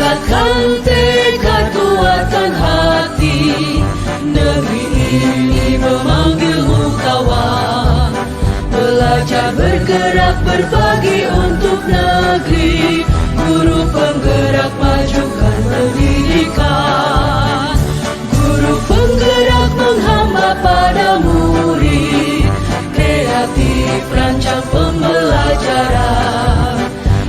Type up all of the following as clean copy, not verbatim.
Tingkatkan tekad, kuatkan hati. Negeri ini memanggilmu kawan. Belajar bergerak berbagi untuk negeri. Guru penggerak majukan pendidikan. Guru penggerak menghamba pada murid. Kreatif rancang pembelajaran.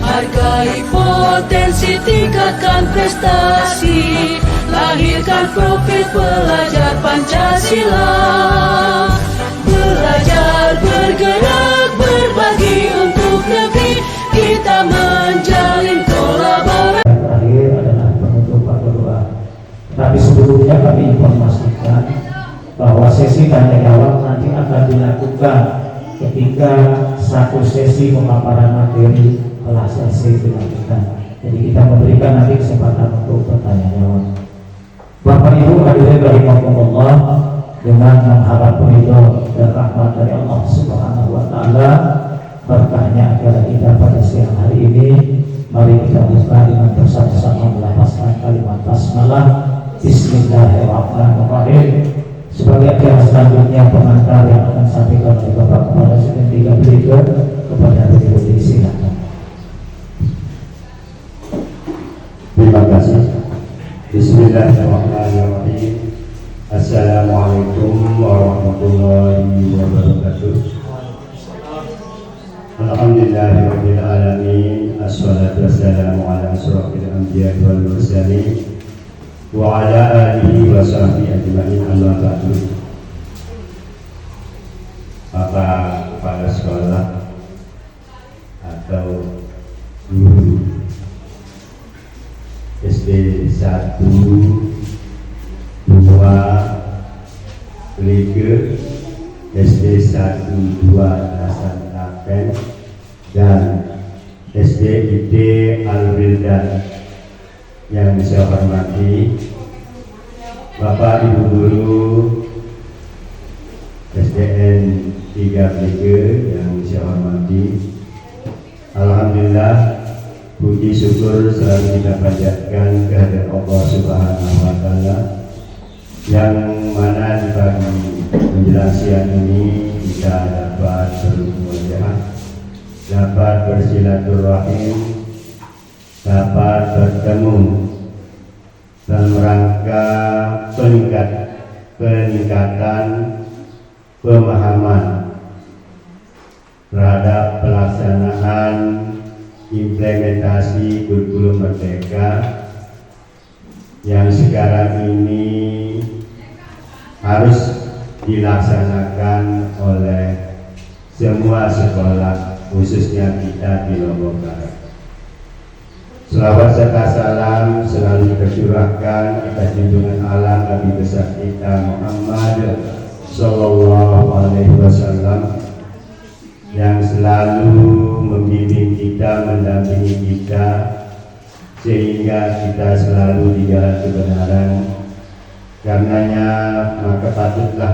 Hargai potensi, tingkatkan prestasi. Lahirkan profil pelajar Pancasila. Belajar, bergerak, berbagi untuk negeri. Kita menjalin kolaborasi. Terakhir adalah penutupan doa. Tapi sebelumnya kami informasikan bahwa sesi tanya jawab nanti akan dilakukan ketika satu sesi pemaparan materi telah selesai dilakukan. Jadi kita memberikan nanti kesempatan untuk bertanya jawab. Bapak Ibu hadirin rahimakumullah, dengan mengharap ridho dan rahmat dari Allah Subhanahu wa taala, berkahnya agar kita pada siang hari ini, mari kita buka dengan bersama-sama melafazkan kalimat basmalah. Bismillahirrahmanirrahim. Sebagai acara selanjutnya pengantar yang akan sampaikan oleh Bapak kepada seketika berikut kepada beliau, disilakan. Terima kasih. Bismillahirrahmanirrahim. Assalamualaikum warahmatullahi wabarakatuh. Alhamdulillahirabbil alamin. Assalatu wassalamu ala asyrofil anbiya'i wal mursalin wa ala alihi wa sahbihi ajma'in. Amma ba'du. Bapak kepala sekolah atau guru SD 1, 2, 3, SD 1, 2 Dasar Klaten, dan SDID Al-Wildan yang saya hormati Bapak Ibu Guru SDN 3 yang saya hormati. Alhamdulillah, puji syukur selalu kita panjatkan kehadirat Allah Subhanahu wa taala, yang mana di pagi menjelang siang ini kita dapat bermulia, dapat bersilaturahim, dapat bertemu dalam rangka peningkatan pemahaman terhadap pelaksanaan implementasi kurikulum merdeka yang sekarang ini harus dilaksanakan oleh semua sekolah, khususnya kita di Lombok Barat. Selawat serta salam selalu tercurahkan atas junjungan alam Nabi besar kita Muhammad Sallallahu Alaihi Wasallam, yang selalu membimbing kita, mendampingi kita, sehingga kita selalu di jalan kebenaran. Karenanya maka patutlah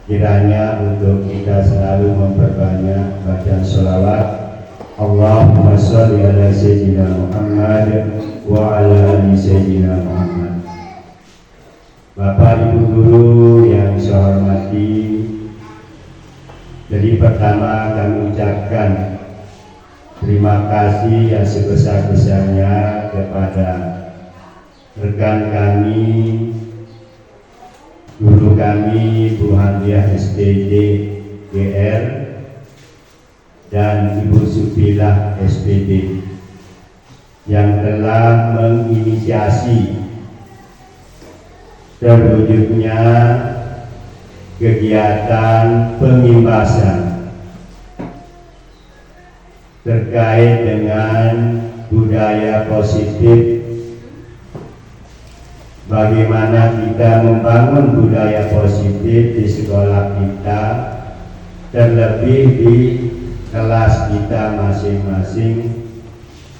kiranya untuk kita selalu memperbanyak bacaan sholawat. Allahumma sholli ala sayyidina Muhammad wa ala ali sayyidina Muhammad. Bapak Ibu Guru yang saya hormati, jadi pertama kami ucapkan terima kasih yang sebesar-besarnya kepada rekan kami, guru kami Bu Hamdiah SPD GR dan Ibu Supilah SPD yang telah menginisiasi terwujudnya kegiatan pengimbasan terkait dengan budaya positif, bagaimana kita membangun budaya positif di sekolah kita, terlebih di kelas kita masing-masing,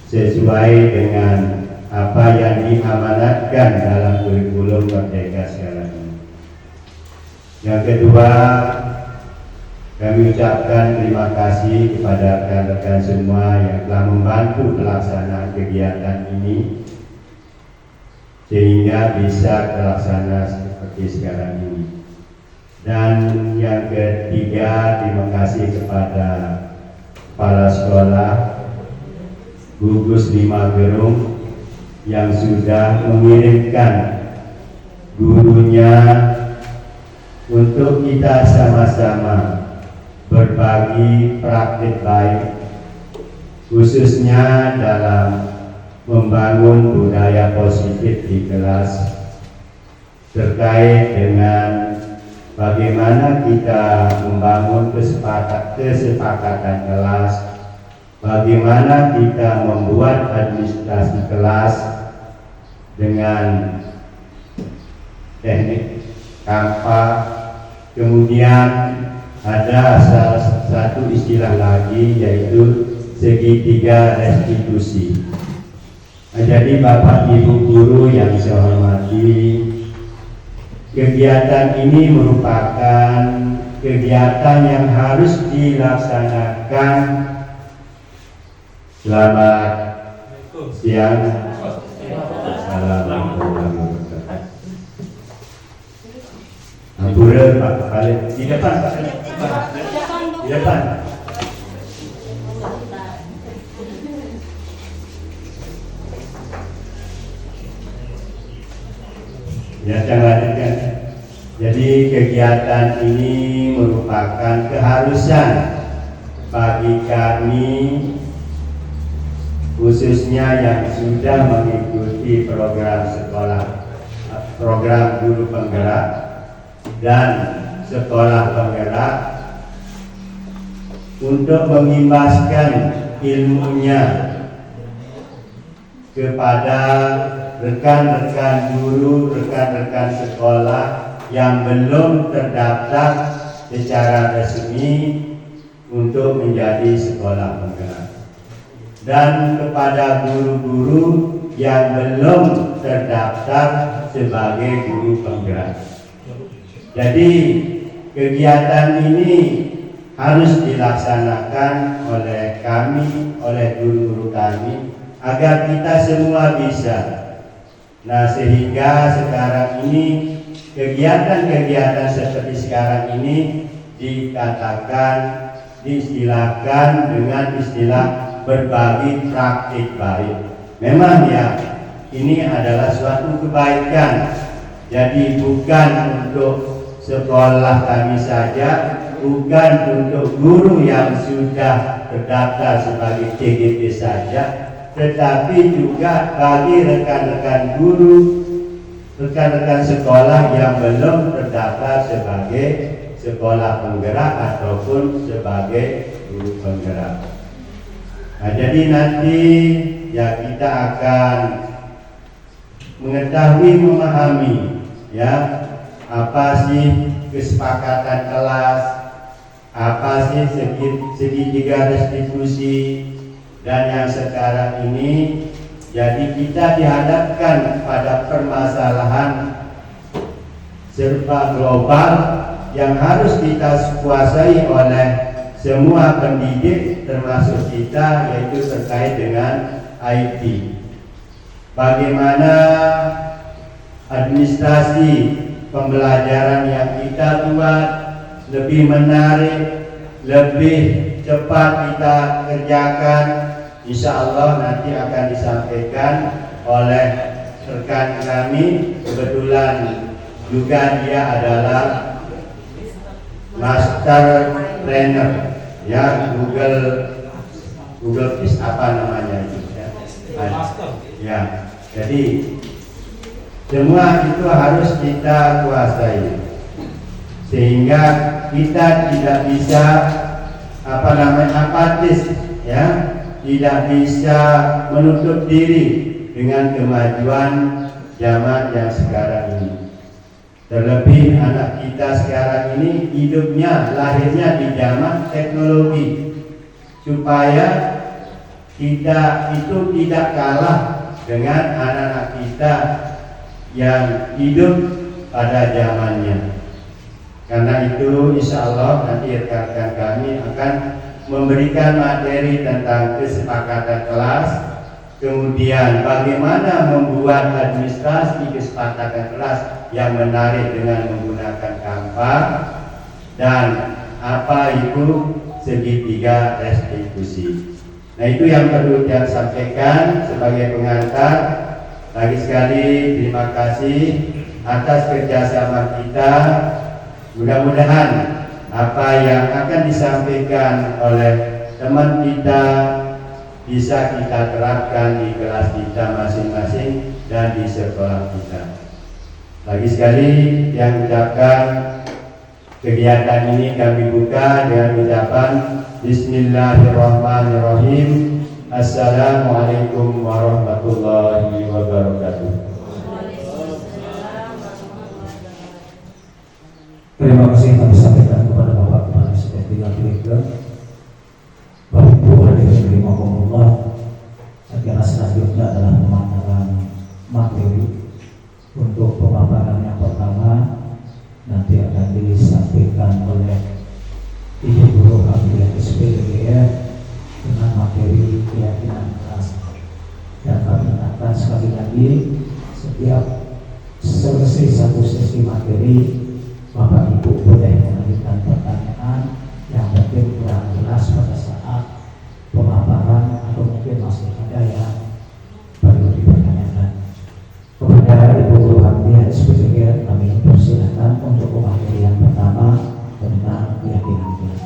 sesuai dengan apa yang diamanatkan dalam kurikulum merdeka sekarang ini. Yang kedua, kami ucapkan terima kasih kepada rekan-rekan semua yang telah membantu pelaksanaan kegiatan ini, sehingga bisa terlaksana seperti sekarang ini. Dan yang ketiga, terima kasih kepada kepala sekolah gugus 5 Gerung yang sudah mengirimkan gurunya untuk kita sama-sama berbagi praktik baik, khususnya dalam membangun budaya positif di kelas terkait dengan bagaimana kita membangun kesepakatan kelas, bagaimana kita membuat administrasi kelas dengan teknik Canva. Kemudian ada salah satu istilah lagi, yaitu segitiga restitusi. Nah, jadi Bapak Ibu guru yang saya hormati, kegiatan ini merupakan kegiatan yang harus dilaksanakan. Selamat siang. Assalamualaikum warahmatullahi wabarakatuh. Ampura Pak Khalid di depan, Pak Khalid. Di depan. Ya, saya lanjutkan. Jadi kegiatan ini merupakan keharusan bagi kami, khususnya yang sudah mengikuti program sekolah, program guru penggerak dan sekolah penggerak, untuk mengimbaskan ilmunya kepada rekan-rekan guru, rekan-rekan sekolah yang belum terdaftar secara resmi untuk menjadi sekolah penggerak, dan kepada guru-guru yang belum terdaftar sebagai guru penggerak. Jadi kegiatan ini harus dilaksanakan oleh kami, oleh guru-guru kami, agar kita semua bisa. Nah, sehingga sekarang ini kegiatan-kegiatan seperti sekarang ini dikatakan, diistilahkan dengan istilah berbagi praktik baik. Memang ya, ini adalah suatu kebaikan. Jadi bukan untuk sekolah kami saja, bukan untuk guru yang sudah terdaftar sebagai CGT saja, tetapi juga bagi rekan-rekan guru, rekan-rekan sekolah yang belum terdaftar sebagai sekolah penggerak ataupun sebagai guru penggerak. Nah, jadi nanti ya kita akan mengetahui, memahami ya apa sih kesepakatan kelas, apa sih segitiga restitusi. Dan yang sekarang ini, jadi kita dihadapkan pada permasalahan serba global yang harus kita kuasai oleh semua pendidik termasuk kita, yaitu terkait dengan IT. Bagaimana administrasi pembelajaran yang kita buat lebih menarik, lebih cepat kita kerjakan. Insya Allah nanti akan disampaikan oleh rekan kami, kebetulan juga dia adalah master trainer ya, Google Fish apa namanya itu ya. Jadi semua itu harus kita kuasai sehingga kita tidak bisa apatis ya, tidak bisa menutup diri dengan kemajuan zaman yang sekarang ini. Terlebih anak kita sekarang ini hidupnya, lahirnya di zaman teknologi, supaya kita itu tidak kalah dengan anak-anak kita yang hidup pada zamannya. Karena itu insya Allah nanti rekan-rekan kami akan memberikan materi tentang kesepakatan kelas, kemudian bagaimana membuat administrasi kesepakatan kelas yang menarik dengan menggunakan Canva, dan apa itu segitiga restitusi. Nah, itu yang perlu saya sampaikan sebagai pengantar. Lagi sekali terima kasih atas kerjasama kita. Mudah-mudahan apa yang akan disampaikan oleh teman kita bisa kita terapkan di kelas kita masing-masing dan di sekolah kita. Lagi sekali yang ucapkan kegiatan ini kami buka dengan ucapan Bismillahirrahmanirrahim. Assalamualaikum warahmatullahi wabarakatuh. Terima kasih kami sampaikan kepada Bapak Kepala Sekolah Direktur. Bapak Ibu hadirin rahimakumullah. Acara selanjutnya adalah pemaparan materi. Untuk pemaparan yang pertama nanti akan disampaikan oleh Ibu Guru Hafidhah SPDGR dengan materi keyakinan kelas. Dan kami ingatkan sekali lagi, setiap selesai satu sesi materi, Bapak Ibu boleh mengajukan pertanyaan yang mungkin kurang jelas pada saat pemaparan atau mungkin masih ada yang perlu dipertanyakan. Kepada Ibu Guru Hafidhah SPDGR kami persilakan untuk pemateri yang pertama tentang keyakinan kelas.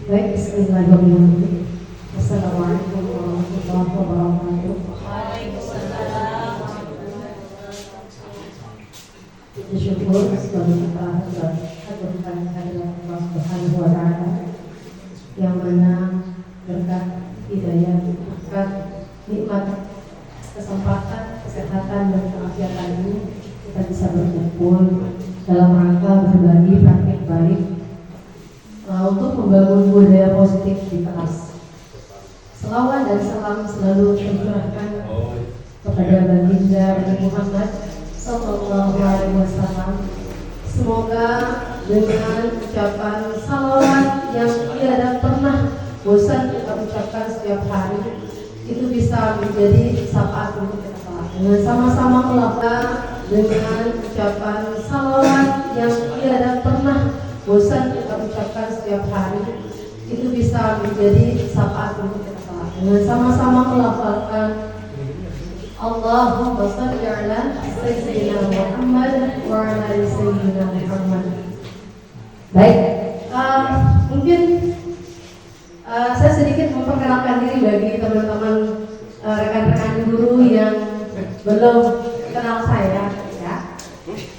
Baik, bismillahirrahmanirrahim. Assalamualaikum warahmatullahi wabarakatuh. Waalaikumsalam. Puji syukur sebagai kita haturkan kehadirat Allah Subhanahu wa taala yang mana berkat hidayah, berkat nikmat kesempatan, kesehatan dan keafiatan ini kita bisa berkumpul dalam rangka berbagi praktik baik untuk membangun budaya positif di kelas. Selawat dan salam selalu tercurahkan kepada baginda Nabi Muhammad Sallallahu Alaihi Wasallam. Semoga dengan ucapan salawat yang tiada pernah bosan kita ucapkan setiap hari, itu bisa menjadi syafaat untuk kita kelak. Dengan sama-sama melakukan dengan ucapan salawat yang tiada pernah bosan kita ucapkan setiap hari, itu bisa menjadi syafaat untuk kita kelak. Dengan sama-sama melafalkan Allahumma shalli ala sayyidina Muhammad wa ala sayyidina Muhammad. Baik, mungkin saya sedikit memperkenalkan diri bagi teman-teman rekan-rekan guru yang belum kenal saya, ya.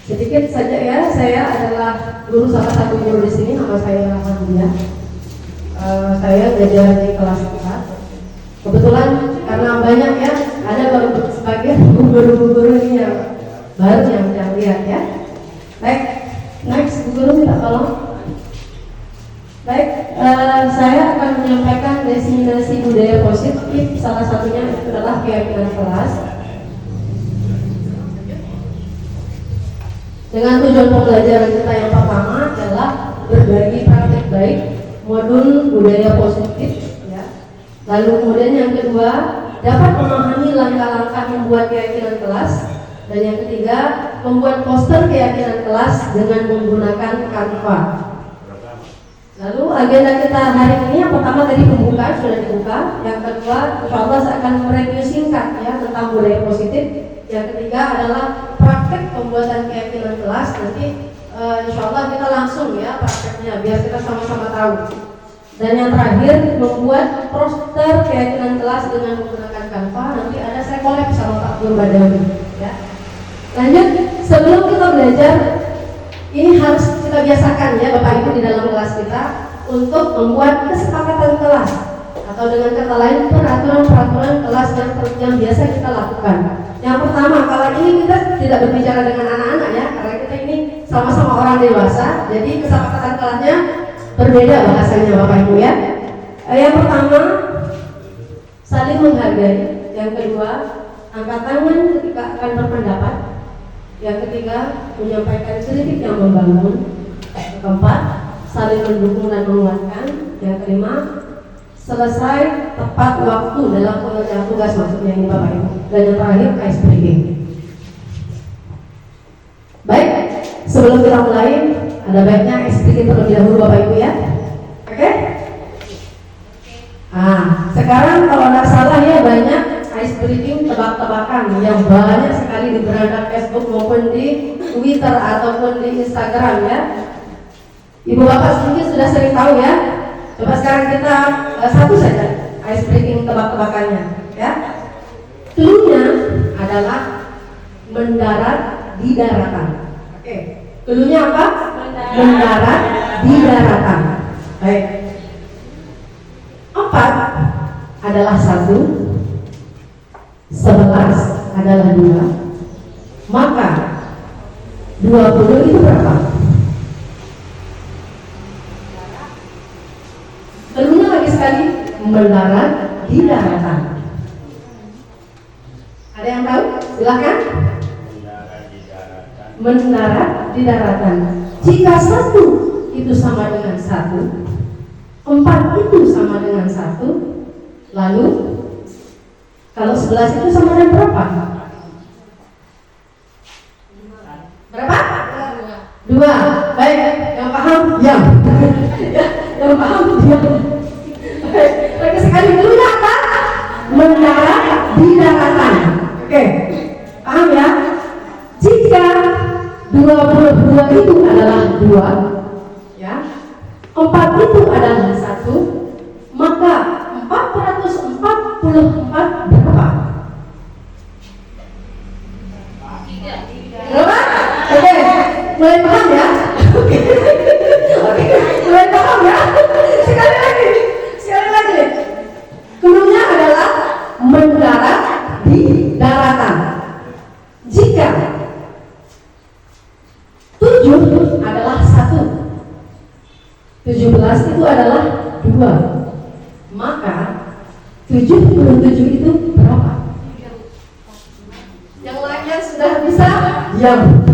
Sedikit saja ya, saya adalah guru, salah satu guru di sini, nama saya Rahmandia. Saya ngajar di kelas 4. Kebetulan karena banyak ya, ada baru sebagian guru-guru ini yang baru yang lihat ya. Baik, next guru minta tolong. Baik, saya akan menyampaikan definisi budaya positif. Salah satunya itu adalah keyakinan kelas. Dengan tujuan pembelajaran kita yang pertama adalah berbagi praktik baik, modul budaya positif, ya. Lalu kemudian yang kedua, dapat memahami langkah-langkah membuat keyakinan kelas. Dan yang ketiga, membuat poster keyakinan kelas dengan menggunakan Canva. Lalu agenda kita hari ini yang pertama tadi pembukaan sudah dibuka. Yang kedua, insyaallah saya akan mereview singkat ya tentang budaya positif. Yang ketiga adalah praktek pembuatan keyakinan kelas. Nanti insyaallah kita langsung ya prakteknya biar kita sama-sama tahu. Dan yang terakhir, membuat poster keyakinan kelas dengan menggunakan Canva. Nanti ada saya collab sama Pak Guru Badawi ya. Lanjut, sebelum kita belajar, ini harus kita biasakan ya Bapak Ibu di dalam kelas kita untuk membuat kesepakatan kelas, atau dengan kata lain peraturan-peraturan kelas yang biasa kita lakukan. Yang pertama, kalau ini kita tidak berbicara dengan anak-anak ya, karena kita ini sama-sama orang dewasa, jadi kesepakatan kelasnya berbeda bahasanya Bapak Ibu ya. Yang pertama, saling menghargai. Yang kedua, angkat tangan ketika akan berpendapat. Yang ketiga, menyampaikan kritik yang membangun. Yang keempat, saling mendukung dan menguatkan. Yang kelima, selesai tepat waktu dalam pengerjaan tugas, maksudnya ini Bapak Ibu. Dan yang terakhir, ice breaking. Baik, sebelum kita mulai, ada baiknya ice breaking terlebih dahulu Bapak Ibu ya. Oke? Sekarang kalau nggak salah ya banyak ice breaking tebak-tebakan yang banyak sekali di beranda Facebook maupun di Twitter ataupun di Instagram ya. Ibu bapak mungkin sudah sering tahu ya. Coba sekarang kita satu saja ice breaking tebak-tebakannya ya. Cluenya adalah mendarat di daratan. Oke. Cluenya apa? Mendarat di daratan. Baik. 4 adalah 1, 11 adalah 2, maka 20 itu berapa? Keluarnya lagi sekali, mendarat di daratan. Ada yang tahu? Silakan. Mendarat di daratan. Jika 1 itu sama dengan 1, 4 itu sama dengan 1, lalu kalau 11 itu sama dengan berapa? Berapa? 2. Baik, yang paham? Ya. Yang paham? Ya. Baik, lagi sekali dulu ya apa? Mendarat di daratan. Oke, paham ya? Jika 22 itu adalah 2 ya, 4 itu adalah 1, maka 444 berapa? Berapa? Oke, mulai paham ya? Oke, mulai paham ya? Sekali lagi. Cluenya adalah mendarat di daratan. Jika 7 adalah 1, 17 itu adalah 2, maka 77 itu berapa? Yang lainnya sudah bisa? Diam.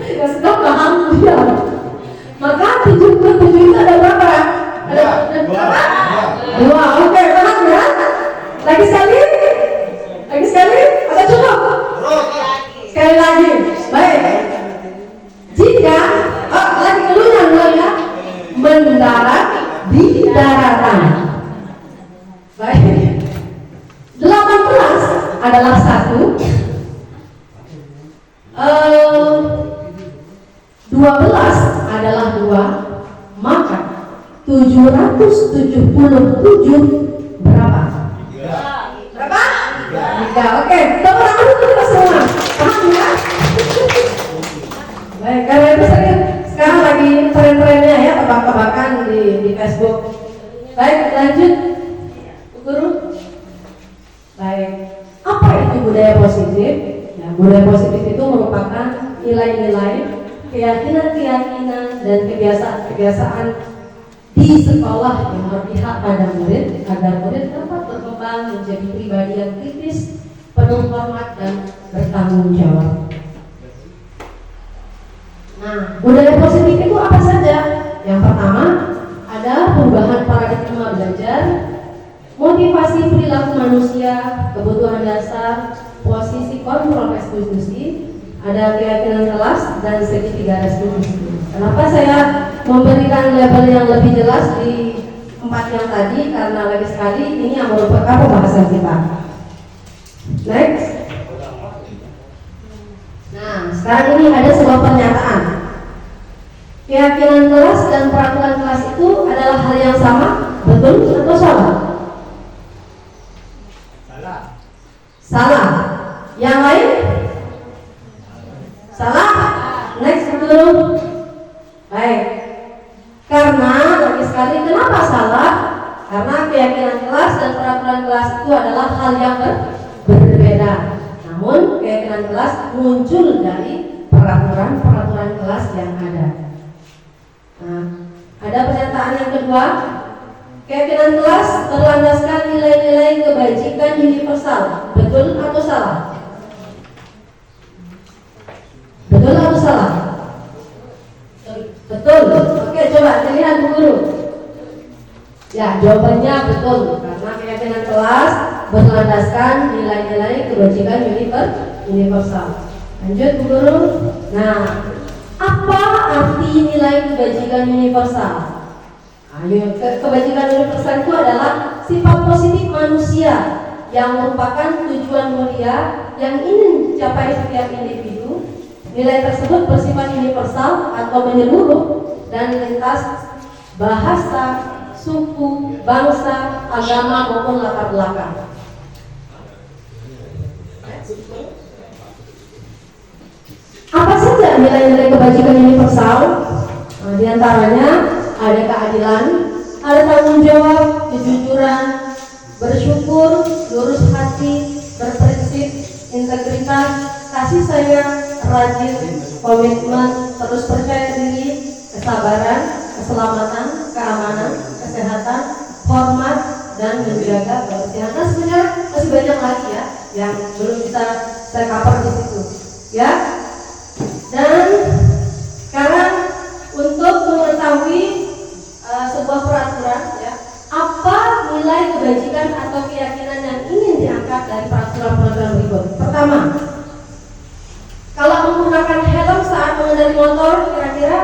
Yang sudah paham? Diam. Maka 77 itu ada berapa? Ada berapa? 2. Oke, paham ya? Lagi sekali? Atau cukup? Sekali lagi. Baik. Jika lagi keluarnya mulai mendarat di daratan. Baik. 18 adalah 1, 12 adalah 2, maka 777 berapa? Berapa? 3. Oke, tepuk tangan untuk kita semua. Paham ya? Baik, karena itu sekarang lagi tren-trennya ya tebak-tebakan di Facebook. Baik, lanjut Bu Guru. Baik, apa itu budaya positif? Ya, budaya positif itu merupakan nilai-nilai, keyakinan-keyakinan dan kebiasaan-kebiasaan di sekolah yang berpihak pada murid agar murid dapat berkembang menjadi pribadi yang kritis, penuh hormat dan bertanggung jawab. Nah, budaya positif itu apa saja? Yang pertama adalah perubahan paradigma belajar, motivasi perilaku manusia, kebutuhan dasar, posisi kontrol restitusi, ada keyakinan kelas dan segitiga restitusi. Kenapa saya memberikan label yang lebih jelas di 4 yang tadi? Karena lagi sekali ini yang merupakan pembahasan kita. Next. Nah, sekarang ini ada sebuah pernyataan. Keyakinan kelas dan peraturan kelas itu adalah hal yang sama, betul atau salah? Salah. Yang lain? Salah. Next dulu. Baik. Karena lagi sekali kenapa salah? Karena keyakinan kelas dan peraturan kelas itu adalah hal yang berbeda. Namun keyakinan kelas muncul dari peraturan kelas yang ada. Nah, ada pernyataan yang kedua. Keyakinan kelas berlandaskan nilai-nilai kebajikan universal. Betul atau salah? Betul atau salah? Betul. Oke, coba lihat Bu Guru. Ya, jawabannya betul. Karena keyakinan kelas berlandaskan nilai-nilai kebajikan universal. Lanjut Bu Guru. Nah, apa arti nilai kebajikan universal? Kebajikan universal itu adalah sifat positif manusia yang merupakan tujuan mulia yang ingin dicapai setiap individu. Nilai tersebut bersifat universal atau menyeluruh dan lintas bahasa, suku, bangsa, agama maupun latar belakang. Apa saja nilai-nilai kebajikan universal? Nah, di antaranya ada keadilan, ada tanggung jawab, kejujuran, bersyukur, lurus hati, berprinsip, integritas, kasih sayang, rajin, komitmen, terus percaya diri, kesabaran, keselamatan, keamanan, kesehatan, hormat, dan menjaga kebersihan. Nah, sebenarnya masih banyak lagi ya yang belum bisa saya cover di situ, ya. Dan sekarang untuk mengetahui sebuah peraturan, ya, apa nilai kebajikan atau keyakinan yang ingin diangkat dari peraturan-peraturan berikut. Pertama, kalau menggunakan helm saat mengendarai motor, kira-kira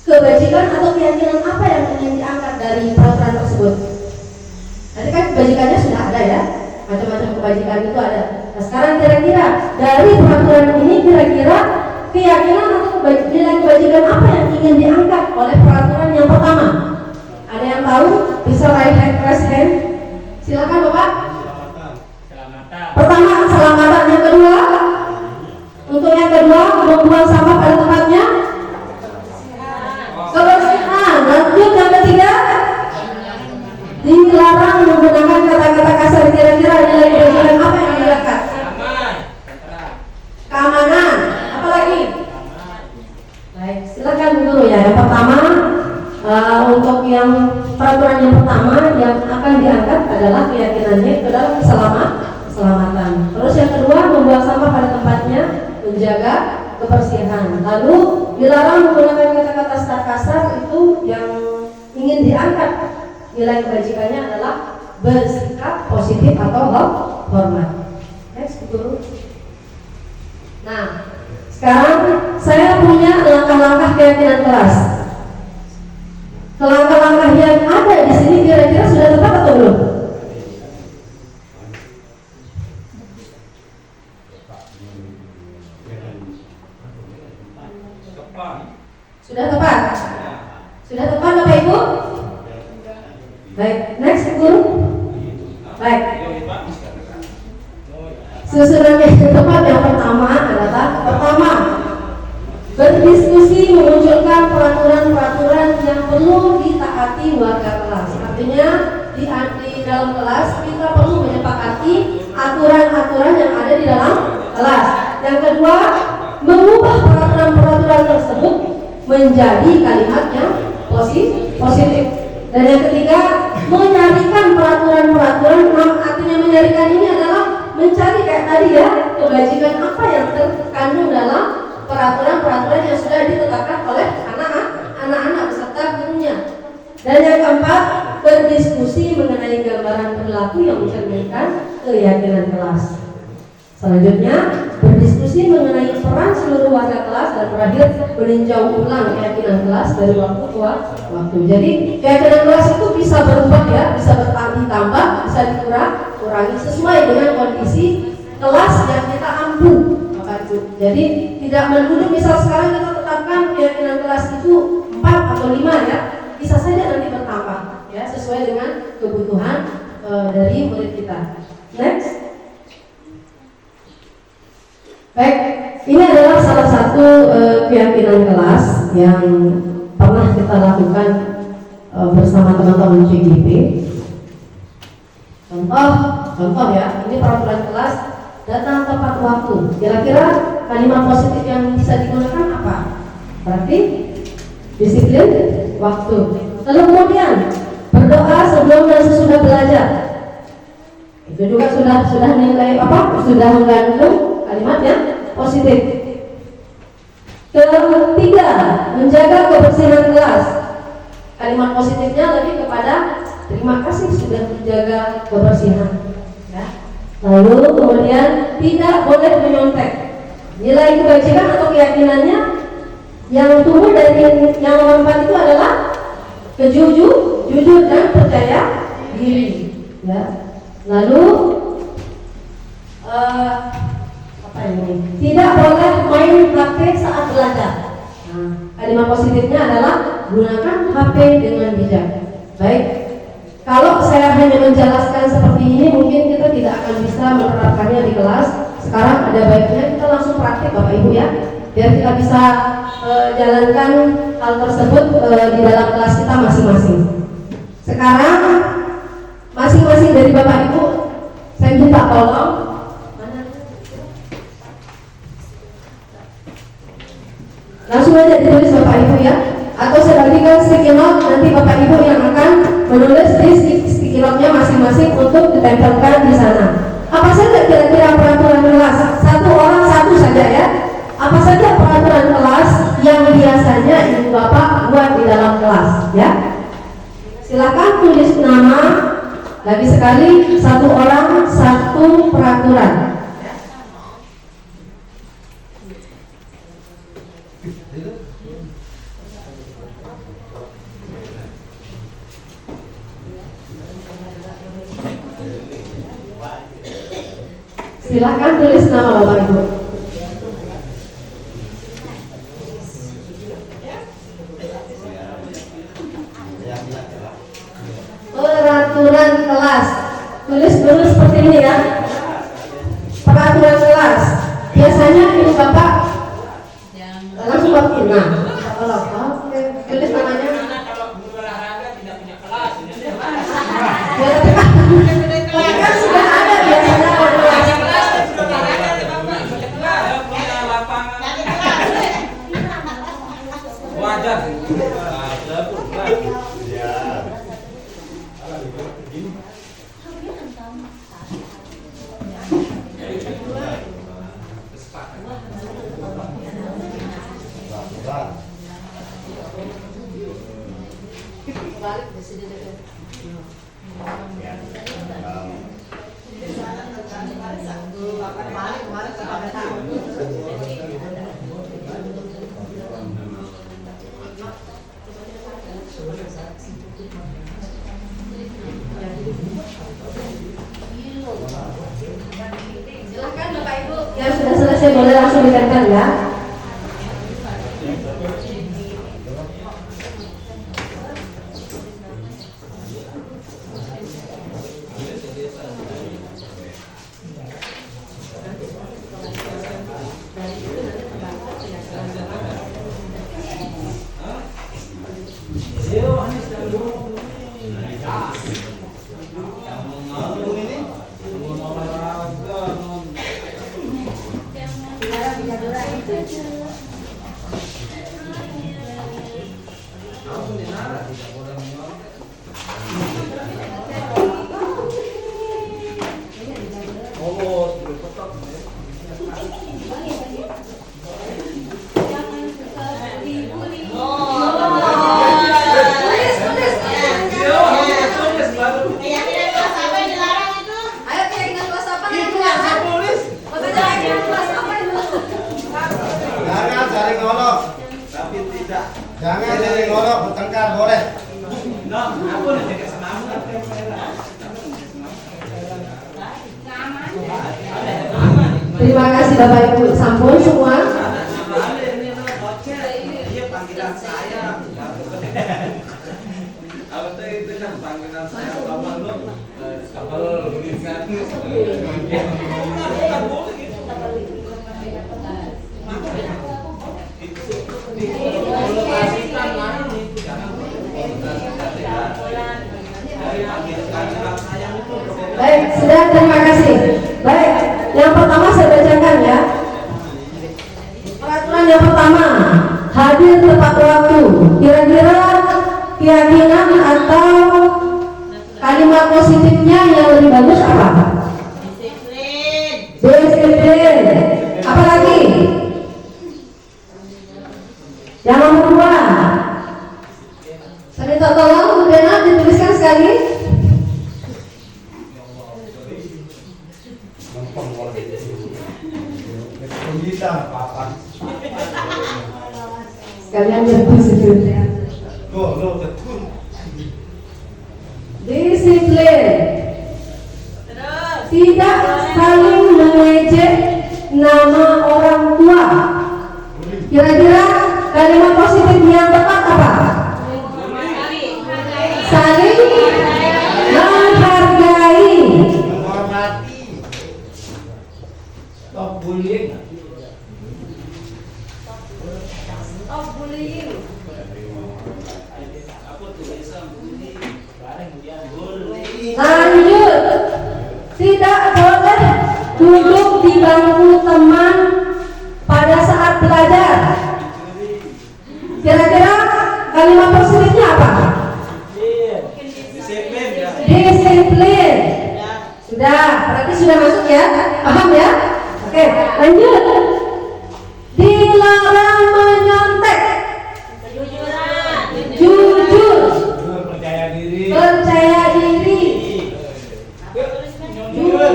kebajikan atau keyakinan apa yang ingin diangkat dari peraturan tersebut? Tadi kan kebajikannya sudah ada ya, macam-macam kebajikan itu ada. Nah, sekarang kira-kira dari peraturan ini kira-kira keyakinan atau nilai kebajikan apa yang ingin diangkat oleh peraturan yang pertama? Ada yang tahu? Bisa raise hand. Silakan Bapak. Pertama keselamatan, yang kedua untuk yang kedua membuang sampah pada tempatnya, kebersihan. Lanjut yang ketiga, dilarang menggunakan kata-kata kasar. Kira-kira nilai kebajikan apa yang diangkat? Keamanan. Apa lagi? Baik, silakan dulu ya. Yang pertama, untuk yang peraturan yang pertama yang akan diangkat adalah keyakinannya itu adalah keselamatan. Terus yang kedua, membuang sampah pada tempatnya, menjaga kebersihan. Lalu dilarang menggunakan kata-kata kasar. Itu yang ingin diangkat nilai kebajikannya adalah bersikap positif atau hormat. Next, Guru. Nah, sekarang saya punya langkah-langkah keyakinan kelas. Langkah-langkah yang ada di sini kira-kira sudah tepat atau belum? Sudah tepat? Sudah tepat Bapak Ibu? Baik, next Guru. Baik. Susunan yang tepat yang pertama adalah berdiskusi memunculkan peraturan-peraturan yang perlu ditaati warga kelas. Artinya di dalam kelas kita perlu menyepakati aturan-aturan yang ada di dalam kelas. Yang kedua, mengubah peraturan-peraturan tersebut menjadi kalimat yang positif. Dan yang ketiga, menyarikan peraturan-peraturan. Artinya menyarikan ini adalah mencari kayak tadi ya, kebajikan apa yang terkandung dalam peraturan-peraturan yang sudah ditetapkan oleh anak-anak beserta gurunya. Dan yang keempat, berdiskusi mengenai gambaran perilaku yang mencerminkan keyakinan kelas. Selanjutnya, berdiskusi mengenai peran seluruh warga kelas, dan terakhir meninjau ulang keyakinan kelas dari waktu ke waktu. Jadi keyakinan kelas itu bisa berubah ya, bisa ditambah, bisa dikurangi sesuai dengan kondisi kelas yang kita ampu. Jadi tidak melulu misal sekarang kita tetapkan keyakinan kelas itu 4 atau 5 ya, bisa saja nanti bertambah ya sesuai dengan kebutuhan dari murid kita. Next. Baik, ini adalah salah satu keyakinan kelas yang pernah kita lakukan bersama teman-teman CGP. Contoh ya, ini peraturan kelas datang tepat waktu. Kira-kira kalimat positif yang bisa digunakan apa? Berarti disiplin waktu. Lalu kemudian Berdoa sebelum dan sesudah belajar. Itu juga sudah nilai apa? Sudah mengandung kalimat yang positif. Ketiga, menjaga kebersihan kelas. Kalimat positifnya lebih kepada terima kasih sudah menjaga kebersihan. Ya. Lalu kemudian tidak boleh menyontek. Nilai kebajikan atau keyakinannya yang tumbuh dari yang nomor 4 itu adalah jujur dan percaya diri. Ya. Lalu apa ini? Tidak boleh main HP saat belajar. Nah, kalimat positifnya adalah gunakan HP dengan bijak. Baik, kalau saya hanya menjelaskan seperti ini, mungkin kita tidak akan bisa menerapkannya di kelas. Sekarang ada baiknya kita langsung praktik Bapak Ibu ya, biar kita bisa jalankan hal tersebut di dalam kelas kita masing-masing. Sekarang masing-masing dari Bapak Ibu saya minta tolong langsung aja ditulis Bapak Ibu ya, atau saya bagikan sticky note, nanti Bapak Ibu yang akan menulis di sticky note-nya masing-masing untuk ditempelkan di sana. Apa saja kira-kira peraturan kelas? Satu orang satu saja ya. Apa saja peraturan kelas yang biasanya Ibu Bapak buat di dalam kelas ya? Silakan tulis nama. Lagi sekali, satu orang satu peraturan. Silakan tulis nama Bapak Ibu. Peraturan kelas. Tulis dulu seperti ini ya. Peraturan kelas. Biasanya Ibu Bapak langsung bapak. Nah, oke, tulis namanya. Kan sudah ada biasanya kelas. Wajar. Silakan Bapak Ibu yang sudah selesai boleh langsung ditempel ya. Jangan dari ngolok, bertengkar boleh. Terima kasih Bapak Ibu, sampun semua. Baik, sudah, terima kasih. Baik, yang pertama saya bacakan ya. Peraturan yang pertama, hadir tepat waktu. Kira-kira keyakinan atau Bisa papan. Sekalian nyebut itu. Lo betul. Disiplin. Tidak saling mengejek nama orang tua. Kira-kira kalimat positif yang tepat apa? Saling menghargai. Menghormati. Stop bullying. Lanjut. Tidak boleh duduk di bangku teman pada saat belajar. Kira-kira kalimat positifnya apa? Disiplin. Sudah, berarti sudah masuk ya? Paham ya? Oke, lanjut. Dilarang menyontek. Jujur. Percaya diri. Percaya diri. Jujur.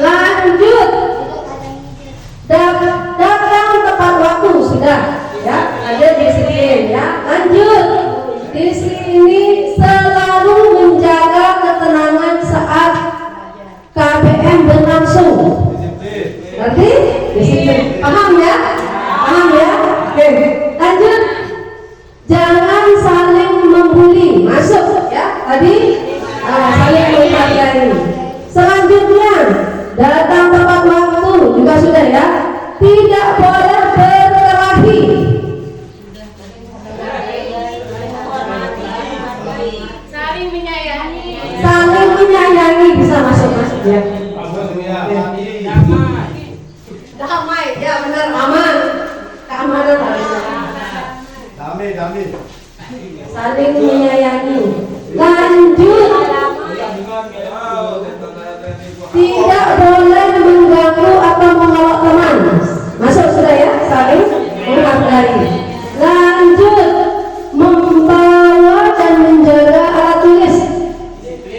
Lanjut. Datang tepat waktu. Sudah ya, ada disiplin ya. Lanjut. Di sini selalu menjaga ketenangan saat KBM berlangsung. Berarti disiplin. Paham ya? Paham ya? Oke. Lanjut. Jangan saling membuli. Masuk ya. Tadi saling menghargai. Selanjutnya, datang tepat waktu juga sudah ya. Tidak boleh berkelahi. Saling menyayangi. Saling menyayangi bisa masuk ya. Damai ya benar, aman. Keamanan harusnya. Damai. Saling menyayangi. Lanjut. Tidak boleh mengganggu atau menolak teman. Masuk sudah ya, saling menghargai. Lanjut. Membawa dan menjaga alat tulis.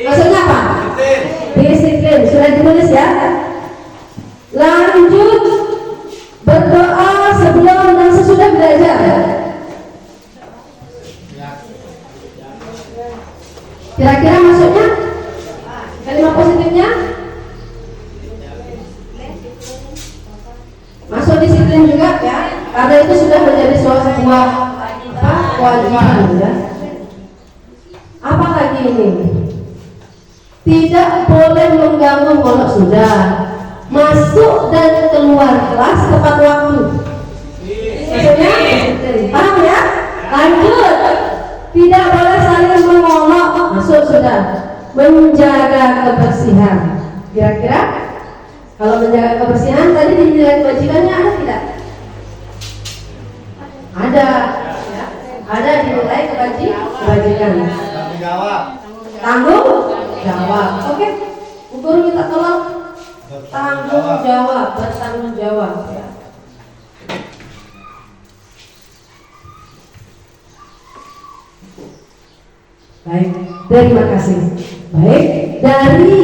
Maksudnya apa? Disiplin. Sudah ditulis ya. Lanjut. Berdoa sebelum dan sesudah belajar. Kira-kira maksudnya? Kalimat positifnya? Masuk disiplin juga ya, karena itu sudah menjadi sebuah kewajiban ya. Apa lagi ini? Tidak boleh mengganggu kalau sudah masuk dan keluar kelas tepat waktu. Maksudnya, paham ya? Lanjut. Tidak boleh saling mengolok. Masuk sudah. Menjaga kebersihan. Kira-kira kalau menjaga kebersihan tadi dinilai kewajibannya ada tidak? Ada. Ya. Ada dinilai kewajiban. Tanggung jawab. Oke. Bu Guru minta tolong. Tanggung jawab, bertanggung jawab ya. Baik, terima kasih. Baik, dari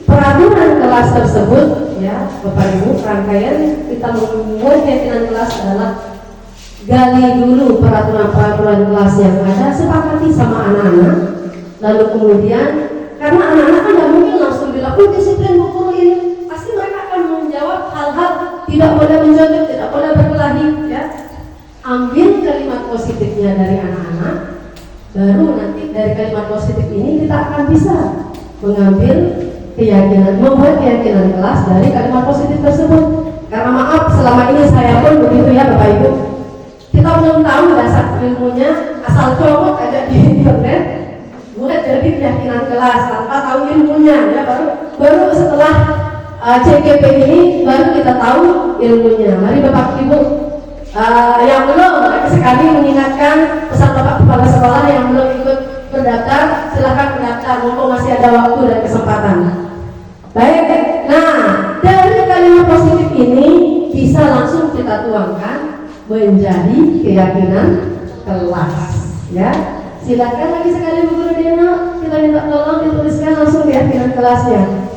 peraturan kelas tersebut ya, Bapak Ibu, rangkaian kita membuat keyakinan kelas adalah gali dulu peraturan-peraturan kelas yang ada, sepakati sama anak-anak, lalu kemudian karena anak-anak kan nggak mungkin langsung bilang, disiplin Bu Guru ini, pasti mereka akan menjawab hal-hal tidak boleh mencontoh, tidak boleh berkelahi ya. Ambil kalimat positifnya dari anak-anak, baru nanti dari kalimat positif ini kita akan bisa mengambil keyakinan, membuat keyakinan kelas dari kalimat positif tersebut. Karena maaf, selama ini saya pun begitu ya Bapak Ibu, kita belum tahu dasar ilmunya, asal comot aja di internet buat jadi keyakinan kelas tanpa tahu ilmunya ya. Baru setelah CGP ini baru kita tahu ilmunya. Mari Bapak Ibu yang belum, sekali mengingatkan pesan Bapak Kepala Sekolah yang belum ikut mendaftar, silakan mendaftar mumpung masih ada waktu dan kesempatan. Baik, nah dari kalimat positif ini bisa langsung kita tuangkan menjadi keyakinan kelas ya. Silakan lagi sekali Bu Guru Deno, kita minta tolong dituliskan langsung keyakinan kelasnya.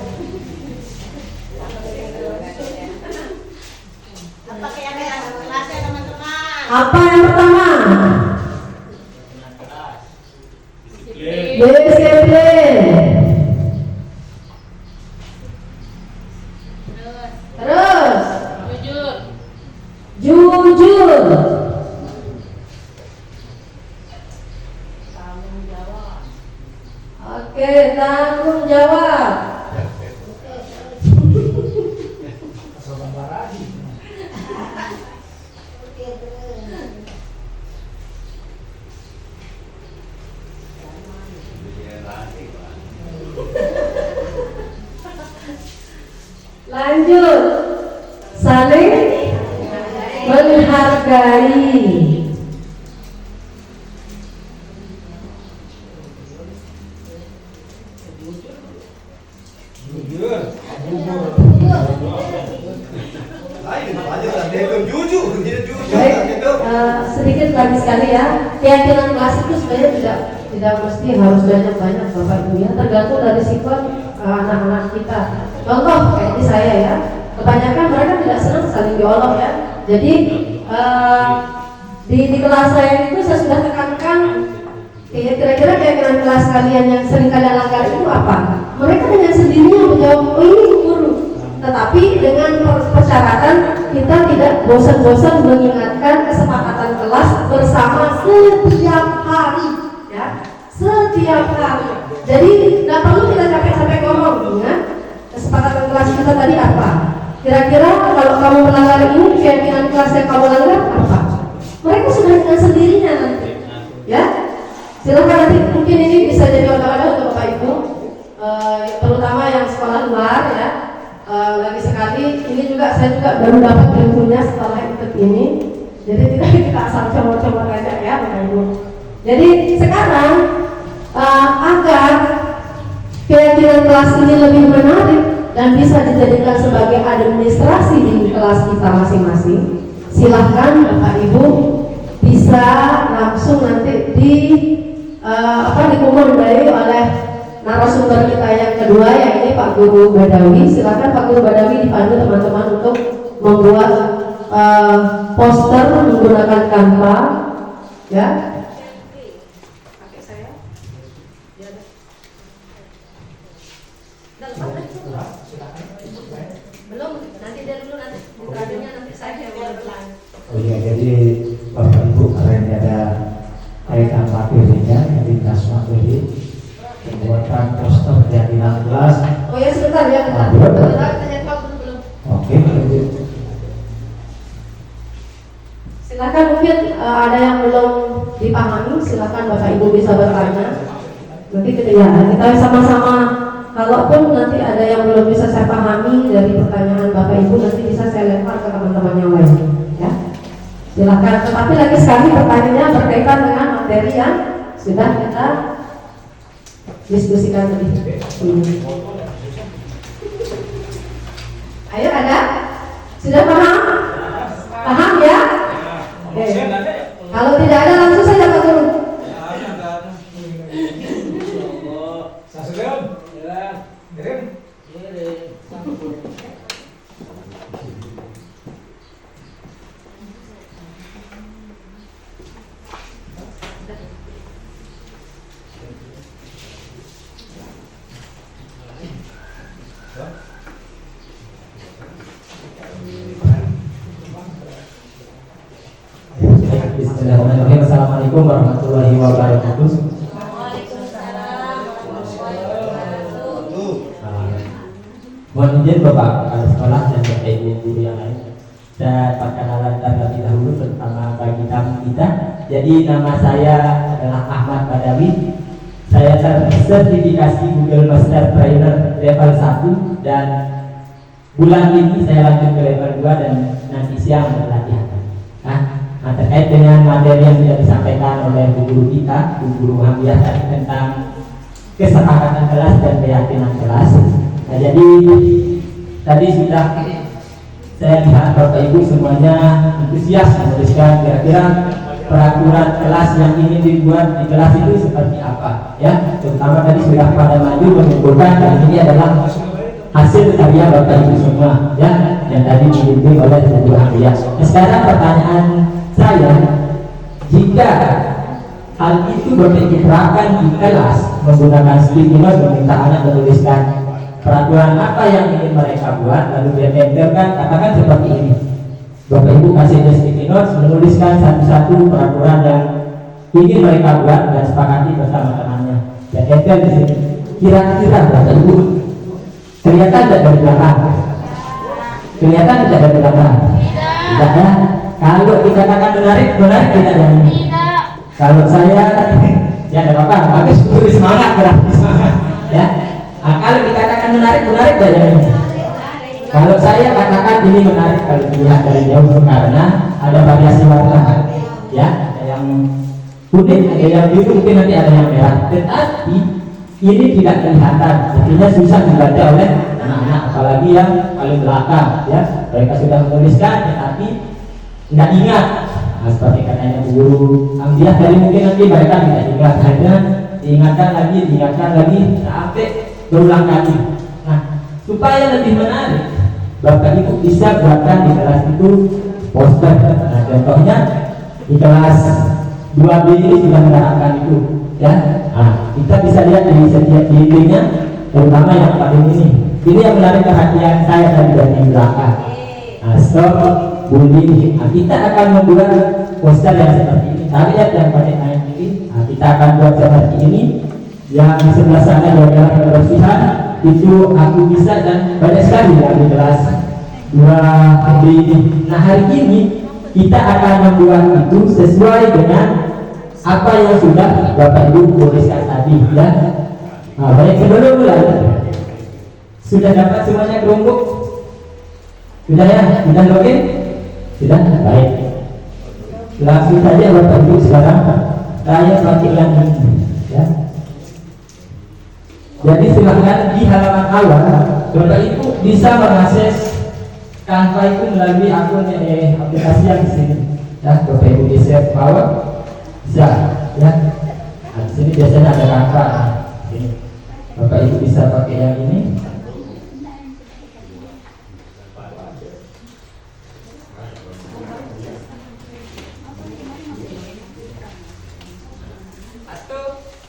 Oke, tanggung jawab. Lanjut, saling menghargai. Baik, sedikit lagi sekali ya. Keyakinan kelas itu sebenarnya tidak mesti harus banyak-banyak Bapak Ibu ya, tergantung dari sifat anak-anak kita. Contoh kayak di saya ya, kebanyakan mereka tidak senang saling diolok ya. Jadi di kelas saya itu saya sudah tekankan kira-kira keyakinan kelas kalian yang sering kalian langgar itu apa? Mereka dengan sendirinya menjawab, oh ini guru. Tetapi dengan persyaratan kita tidak bosan-bosan mengingatkan kesepakatan kelas bersama setiap hari ya, setiap hari. Jadi tidak perlu kita capek-capek ngomong ya. Kesepakatan kelas kita tadi apa? Kira-kira kalau kamu melanggar ini, keyakinan kelas yang kamu langgar apa? Mereka sudah dengan sendirinya nanti ya. Silakan nanti mungkin ini bisa jadi olahraga untuk Bapak Ibu, terutama yang sekolah luar ya. Lagi sekali ini juga saya juga baru dapat ilmunya setelah ikut ini, jadi tidak kita asal coba-coba aja ya Bapak Ibu. Jadi sekarang agar keyakinan kelas ini lebih menarik dan bisa dijadikan sebagai administrasi di kelas kita masing-masing, silahkan Bapak Ibu bisa langsung nanti dikomandai oleh narasumber kita yang kedua, yang ini Pak Guru Badawi. Silakan Pak Guru Badawi dipandu teman-teman untuk membuat poster menggunakan Canva ya. Belum, nanti dia dulu, nanti bukannya nanti saya yang berpelan. Oh iya, jadi Bapak Ibu kalian ada kayak materinya yang dikasih materi membuatkan poster keyakinan kelas. Oh ya sebentar ya, bentar. Belum. Oke, lanjut. Silakan mungkin ada yang belum dipahami, silakan Bapak Ibu bisa bertanya. Nanti kita sama-sama. Kalaupun nanti ada yang belum bisa saya pahami dari pertanyaan Bapak Ibu, nanti bisa saya lempar ke teman-teman yang lain ya. Silakan. Tetapi lagi sekali pertanyaannya berkaitan dengan materi yang sudah kita diskusikan tadi. Ayo ada? Sudah paham? Paham ya? Oke. Kalau tidak ada langsung saja Pak Guru. Bismillahirrahmanirrahim. Assalamualaikum warahmatullahi wabarakatuh. Mohon izin Bapak Kepala Sekolah dan Bapak Ibu guru yang lain, saya perkenalan terlebih dahulu terutama bagi tamu kita. Jadi nama saya adalah Ahmad Badawi. Saya sertifikasi Google Master Trainer level 1 dan bulan ini saya lanjut ke level 2 dan nanti siang berlatihan. Nah, terkait dengan materi yang sudah disampaikan oleh guru kita, Guru Muhammadiyah tadi tentang kesepakatan kelas dan keyakinan kelas. Nah, jadi tadi sudah saya lihat Bapak Ibu semuanya antusias menuliskan kira-kira peraturan kelas yang ingin dibuat di kelas itu seperti apa, ya. Terutama tadi sudah pada maju mengumpulkan dan ini adalah hasil karya Bapak Ibu semua, ya, yang tadi dibimbing oleh Guru Muhammadiyah. Nah, sekarang pertanyaan saya, jika hal itu berpikirkan di kelas menggunakan sticky note, meminta anak menuliskan peraturan apa yang ingin mereka buat, lalu dia tempelkan, katakan seperti ini. Bapak Ibu kasih sticky note, menuliskan satu-satu peraturan yang ingin mereka buat dan sepakati bersama temannya. Dan tempel di sini. Kira-kira Bapak Ibu kelihatan tidak dari belakang? Kelihatan tidak dari belakang? Tidak ya. Kalau dikatakan menarik tidak dari ini. Kalau saya ya tidak apa-apa, bagus, beri semangat, berarti semangat ya. Nah, kalau dikatakan menarik tidak dari ini. Kalau saya katakan ini menarik kalau dilihat dari jauh karena ada variasi warna ya, ada yang kuning, ada yang biru, mungkin nanti ada yang merah. Tetapi ini tidak kelihatan, artinya susah dibaca oleh anak-anak, apalagi yang paling belakang ya. Mereka sudah menuliskan tetapi tidak ingat. Nah, seperti katanya guru Ambiah dari mungkin nanti mereka tidak ingat, hanya diingatkan lagi sampai berulang kali. Nah, supaya lebih menarik, Bapak Ibu bisa buatkan di kelas itu poster. Nah, contohnya di kelas 2B ini sudah menerapkan itu ya. Nah, kita bisa lihat di setiap dindingnya, terutama yang paling ini yang menarik perhatian saya dari belakang. Nah, stop bullying. Nah, kita akan membuat poster yang seperti ini. Kita lihat yang pakai kain ini. Nah, kita akan buat seperti ini. Yang di sebelah sana adalah kebersihan. Itu aku bisa dan banyak sekali yang di kelas 2B ini. Nah, hari ini kita akan membuat itu sesuai dengan apa yang sudah Bapak Ibu tuliskan tadi ya. Nah, baik, sebelum mulai sudah dapat semuanya kelompok? Sudah ya? Sudah login? Sudah? Baik. Langsung saja Bapak Ibu sekarang saya praktikkan ini ya. Jadi silahkan di halaman awal Bapak Ibu bisa mengakses Canva itu melalui akun aplikasi yang di sini ya. Bapak Ibu di share power bisa ya. Nah, di sini biasanya ada Canva. Ini Bapak Ibu bisa pakai yang ini.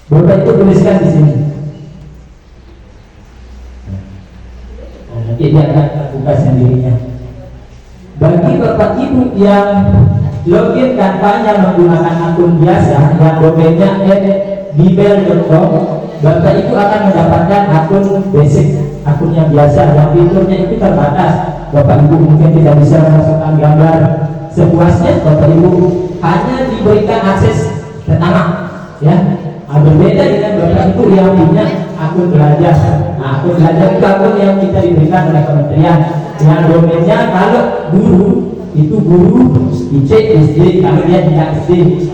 Bapak Ibu tuliskan di sini. Nah, nanti dia akan buka sendirinya. Bagi Bapak Ibu yang login Canva-nya menggunakan akun biasa yang domainnya @gmail.com, Bapak Ibu akan mendapatkan akun basic, akun yang biasa yang fiturnya itu terbatas. Bapak Ibu mungkin tidak bisa memasukkan gambar sepuasnya. Bapak Ibu hanya diberikan akses pertama ya. Berbeda dengan Bapak Ibu yang punya akun belajar. Nah, akun belajar itu akun yang kita diberikan oleh kementerian yang domainnya kalau guru itu guru SD, kalau dia tidak SD,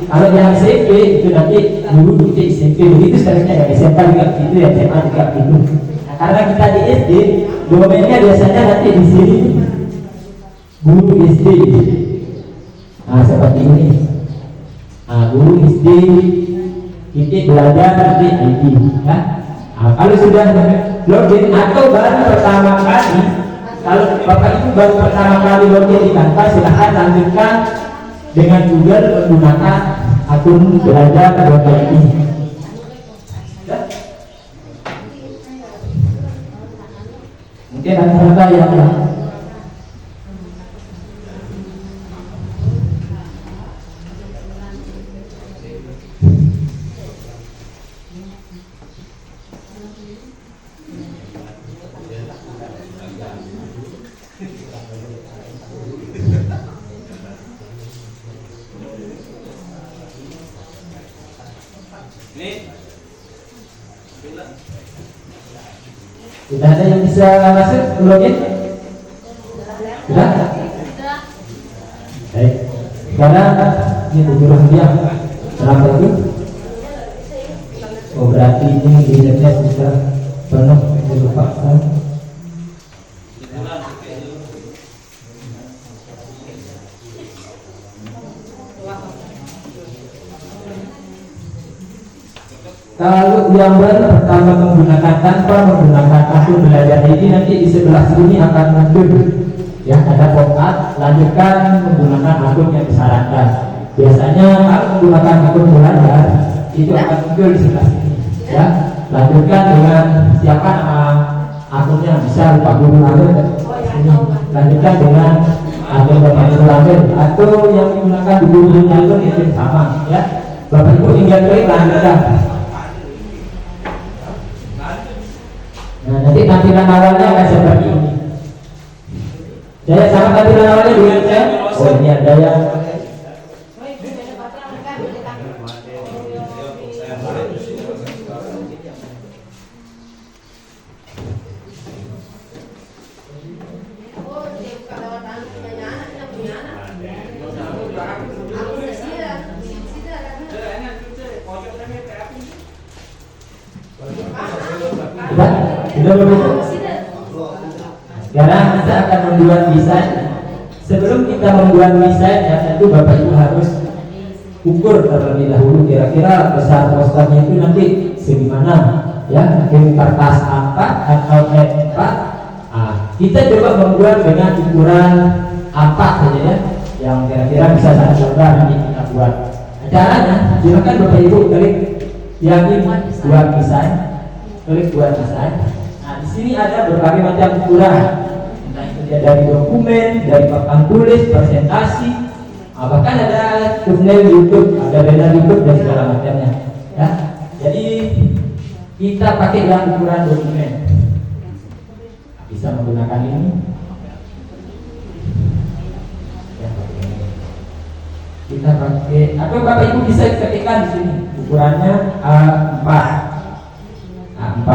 kalau dia SMP itu nanti guru SMP, begitu seterusnya ya. SMK juga begitu ya, SMA juga begitu. Nah, karena kita di SD domainnya biasanya nanti di sini guru SD. Nah, seperti ini. Nah, guru SD titik belajar titik ID ya. Nah, kalau sudah login atau baru pertama kali, kalau Bapak Ibu baru pertama kali login di Canva, silahkan lanjutkan dengan Google menggunakan akun belajar.id ya. Mungkin ada yang tidak ada yang bisa masuk login? Sudah? Baik. Sekarang ini tujuan dia berapa itu? Oh, berarti ini linknya sudah penuh, dilupakan. Kalau yang baru pertama menggunakan tanpa menggunakan akun belajar ini, nanti di sebelah sini akan muncul ya, ada pop-up lanjutkan menggunakan akun yang disarankan. Biasanya kalau menggunakan akun belajar itu akan muncul di sebelah sini ya. Lanjutkan dengan siapa nama akunnya, bisa Pak Guru Amir sini. Lanjutkan dengan akun Bapak Guru Amir atau yang menggunakan guru akun itu sama ya. Bapak Ibu tinggal klik lanjutkan. Nah, nanti tampilan awalnya akan seperti ini. Saya sama tampilan awalnya dengan saya. Oh, ini ada yang sudah begitu. Sekarang kita akan membuat desain. Sebelum kita membuat desain, ya tentu Bapak Ibu harus ukur terlebih dahulu kira-kira besar posternya itu nanti segimana, ya mungkin kertas A4 atau E4. Kita coba membuat dengan ukuran A4 saja ya, yang kira-kira bisa saya coba nanti kita buat. Caranya, silakan Bapak Ibu klik yang ini buat desain, klik buat desain. Nah, di sini ada berbagai macam ukuran. Entah itu dia dari dokumen, dari papan tulis, presentasi, bahkan ada thumbnail YouTube, ada banner YouTube dan segala macamnya. Ya, jadi kita pakai yang ukuran dokumen. Bisa menggunakan ini. Ya, pakai ini. Kita pakai, atau Bapak Ibu bisa ketikkan di sini ukurannya A4. A4.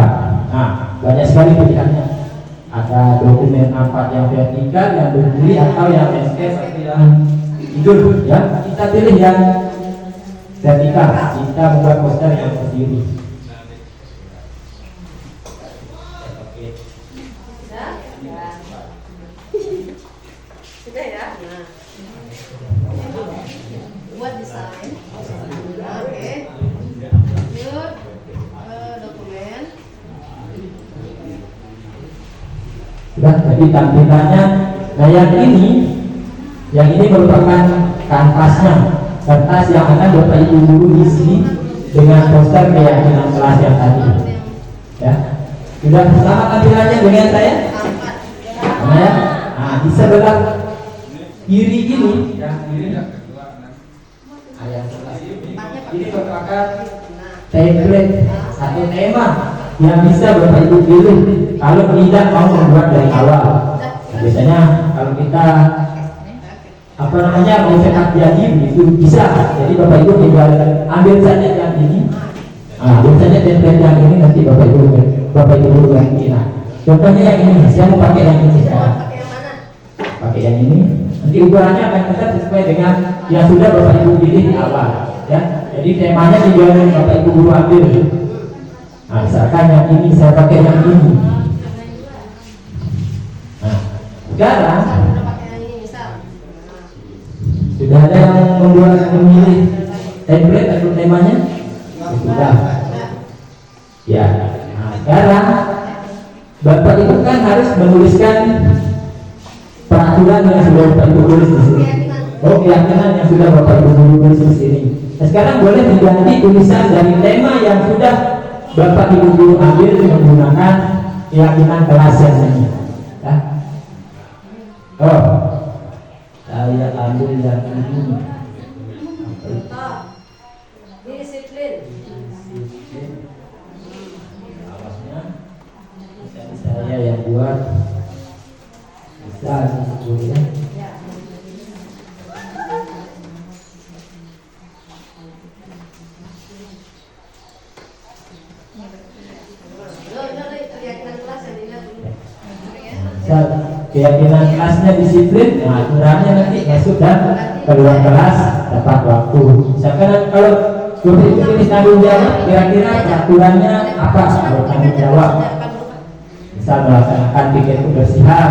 Nah, banyak sekali pilihannya. Ada dokumen A4 yang vertikal, yang berdiri, atau yang landscape, atau yang tidur. Ya, kita pilih yang vertikal. Kita membuat poster yang berdiri. Sudah ya. Nah, buat desain. Oke. Yuk, dokumen. Sudah, jadi tampilannya. Nah, yang ini merupakan kanvasnya, kertas yang akan Bapak Ibu guru isi dengan poster keyakinan kelas yang tadi. Ya, sudah sama tampilannya dengan saya. Nah, ya. Nah, di sebelah kiri ini, yang kiri, yang sebelah ini merupakan template atau tema yang bisa Bapak Ibu pilih kalau tidak mau membuat dari awal. Nah, biasanya kalau kita mau cetak jadi itu bisa. Jadi Bapak Ibu tinggal ambil saja yang ini. Ambil saja template yang ini, nanti Bapak Ibu ganti. Nah, contohnya yang ini, saya mau pakai yang ini sekarang. Pakai yang ini. Nanti ukurannya akan tetap sesuai dengan yang sudah Bapak Ibu pilih di awal. Ya, jadi temanya tinggal Bapak Ibu guru ambil. Nah, misalkan yang ini saya pakai yang ini. Nah, sekarang sudah ada yang memilih template atau temanya? Sudah. Ya. Nah, sekarang Bapak Ibu kan harus menuliskan peraturan yang sudah Bapak Ibu tulis di sini. Oh, keyakinan yang sudah Bapak Ibu tulis di sini. Nah, sekarang boleh diganti tulisan dari tema yang sudah Bapak Ibu guru ambil menggunakan keyakinan kelas yang ini. Ya. Oh, saya ambil yang ini. Disiplin. Awasnya, saya yang buat. Bisa disebutnya. Keyakinan kelasnya disiplin, nah aturannya nanti masuk dan keluar kelas tepat waktu. Misalkan kalau Bapak Ibu tulis tanggung jawab, kira-kira aturannya apa kalau tanggung jawab? Misal melaksanakan tiket kebersihan,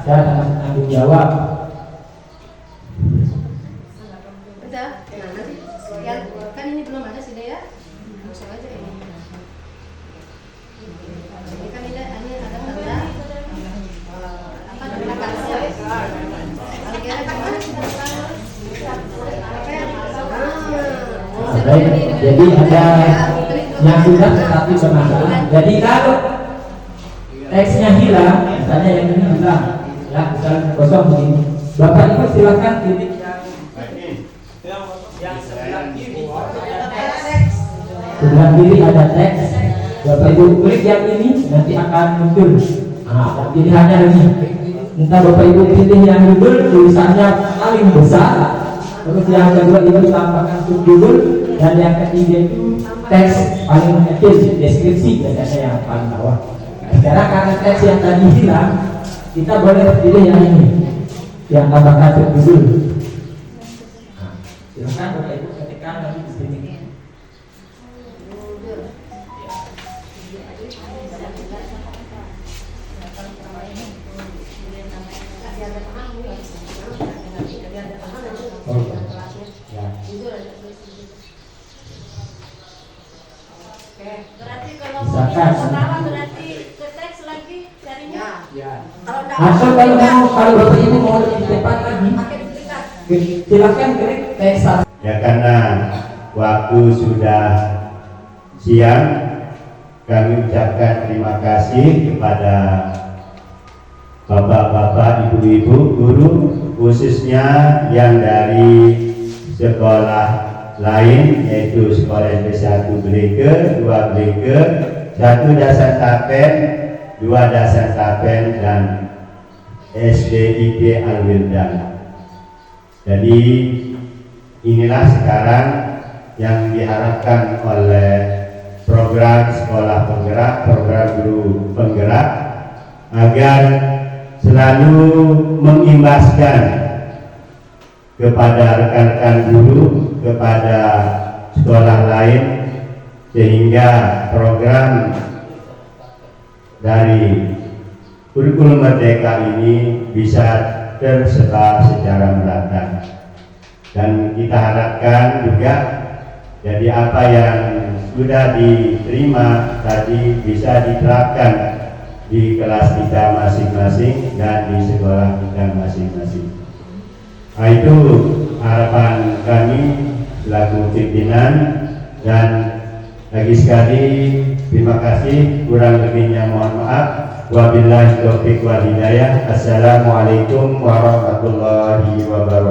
saya tanggung jawab. Udah, nah nanti yang kan ini belum ada sih ya, langsung aja ini. Ini kan ini ada tanda apa namanya karya. Kira-kira gimana sih Baik, jadi ada yang sudah tetapi bermasalah. Jadi kalau teksnya hilang, misalnya yang ini hilang, ya misalnya kosong begini, Bapak Ibu silakan titik yang sebelah kiri ada teks, sebelah kiri ada teks. Bapak Ibu klik yang ini nanti akan muncul. Nah, pilihannya lagi. Entah Bapak Ibu pilih yang judul tulisannya paling besar, terus yang kedua itu tambahkan subjudul, dan yang ketiga itu teks paling kecil, deskripsi biasanya yang paling bawah. Sekarang karena teks yang tadi hilang, kita boleh pilih yang ini, yang tambahkan subjudul. Nah, silakan Bapak Ibu ketikkan lagi di sini. Berarti kalau Misalkan. salah berarti ke teks lagi carinya. Kalau enggak Atau kalau Bapak Ibu mau lebih cepat lagi, pakai duplikat. silakan klik teks. Ya, karena waktu sudah siang, kami ucapkan terima kasih kepada bapak-bapak, ibu-ibu, guru, khususnya yang dari sekolah lain, yaitu sekolah SMP 1 Bleke, 2 Bleke, 1 Dasar Tapen, 2 Dasar Tapen, dan SDIP Al-Wildan. Jadi inilah sekarang yang diharapkan oleh program sekolah penggerak, program guru penggerak, agar selalu mengimbaskan kepada rekan-rekan guru, kepada sekolah lain, sehingga program dari kurikulum merdeka ini bisa tersebar secara merata. Dan kita harapkan juga jadi apa yang sudah diterima tadi bisa diterapkan di kelas kita masing-masing dan di sekolah kita masing-masing. Nah, itu harapan kami selaku pimpinan, dan lagi sekali terima kasih, kurang lebihnya mohon maaf. Wabillahi taufiq wal hidayah. Assalamualaikum warahmatullahi wabarakatuh.